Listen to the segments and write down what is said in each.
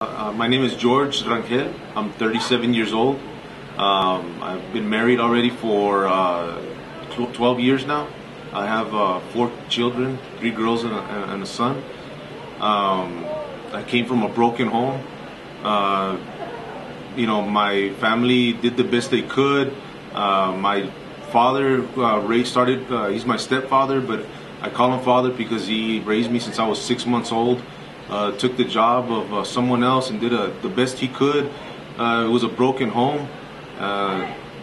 My name is George Rangel. I'm 37 years old. I've been married already for 12 years now. I have 4 children, 3 girls and a son. I came from a broken home. My family did the best they could. My father he's my stepfather, but I call him father because he raised me since I was 6 months old. Took the job of someone else and did the best he could. It was a broken home.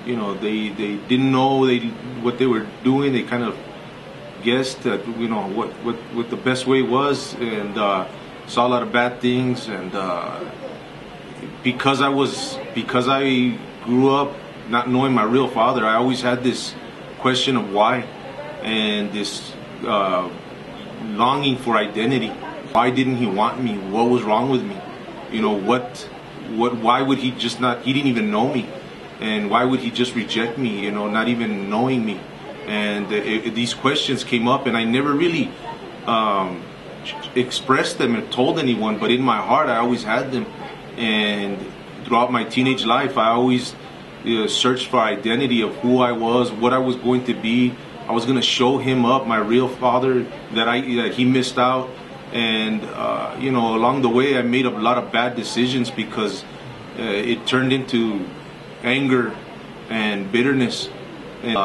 They didn't know what they were doing. They kind of guessed that what the best way was, and saw a lot of bad things. And because I grew up not knowing my real father, I always had this question of why, and this longing for identity. Why didn't he want me? What was wrong with me? Why would he just not, he didn't even know me. And why would he just reject me, not even knowing me? And these questions came up, and I never really expressed them and told anyone, but in my heart I always had them. And throughout my teenage life, I always searched for identity of who I was, what I was going to be. I was going to show him up, my real father, that he missed out. And along the way I made a lot of bad decisions because it turned into anger and bitterness, and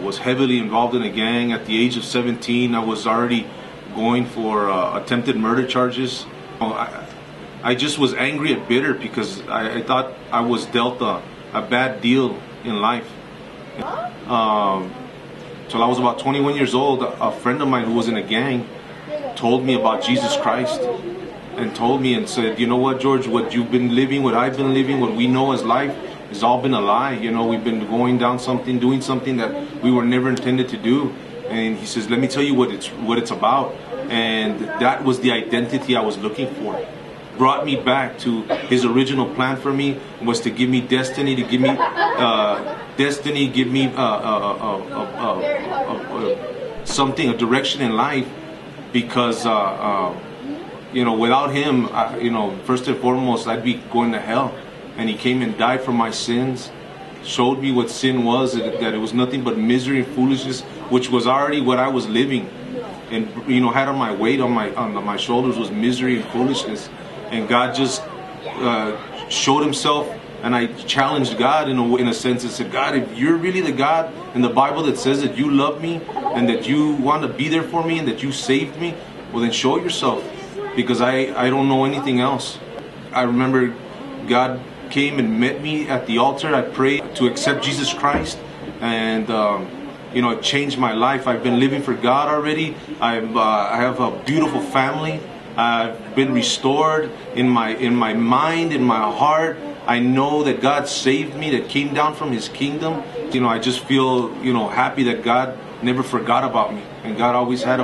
was heavily involved in a gang. At the age of 17, I was already going for attempted murder charges. I just was angry and bitter because I thought I was dealt a bad deal in life. Till I was about 21 years old, a friend of mine who was in a gang told me about Jesus Christ, and told me and said, you know what, George, what you've been living, what I've been living, what we know as life has all been a lie. We've been doing something that we were never intended to do. And he says, let me tell you what it's about. And that was the identity I was looking for. Brought me back to his original plan for me, was to give me destiny, to give me something, a direction in life. Because without him, first and foremost, I'd be going to hell. And he came and died for my sins, showed me what sin was, that it was nothing but misery and foolishness, which was already what I was living. And had on my weight on my shoulders was misery and foolishness. And God just showed himself, and I challenged God in a sense and said, God, if you're really the God in the Bible that says that you love me and that you want to be there for me and that you saved me, well then show yourself, because I don't know anything else. I remember God came and met me at the altar. I prayed to accept Jesus Christ, and it changed my life. I've been living for God already. I have a beautiful family. I've been restored in my mind, in my heart. I know that God saved me, that came down from his kingdom. I just feel, happy that God never forgot about me, and God always had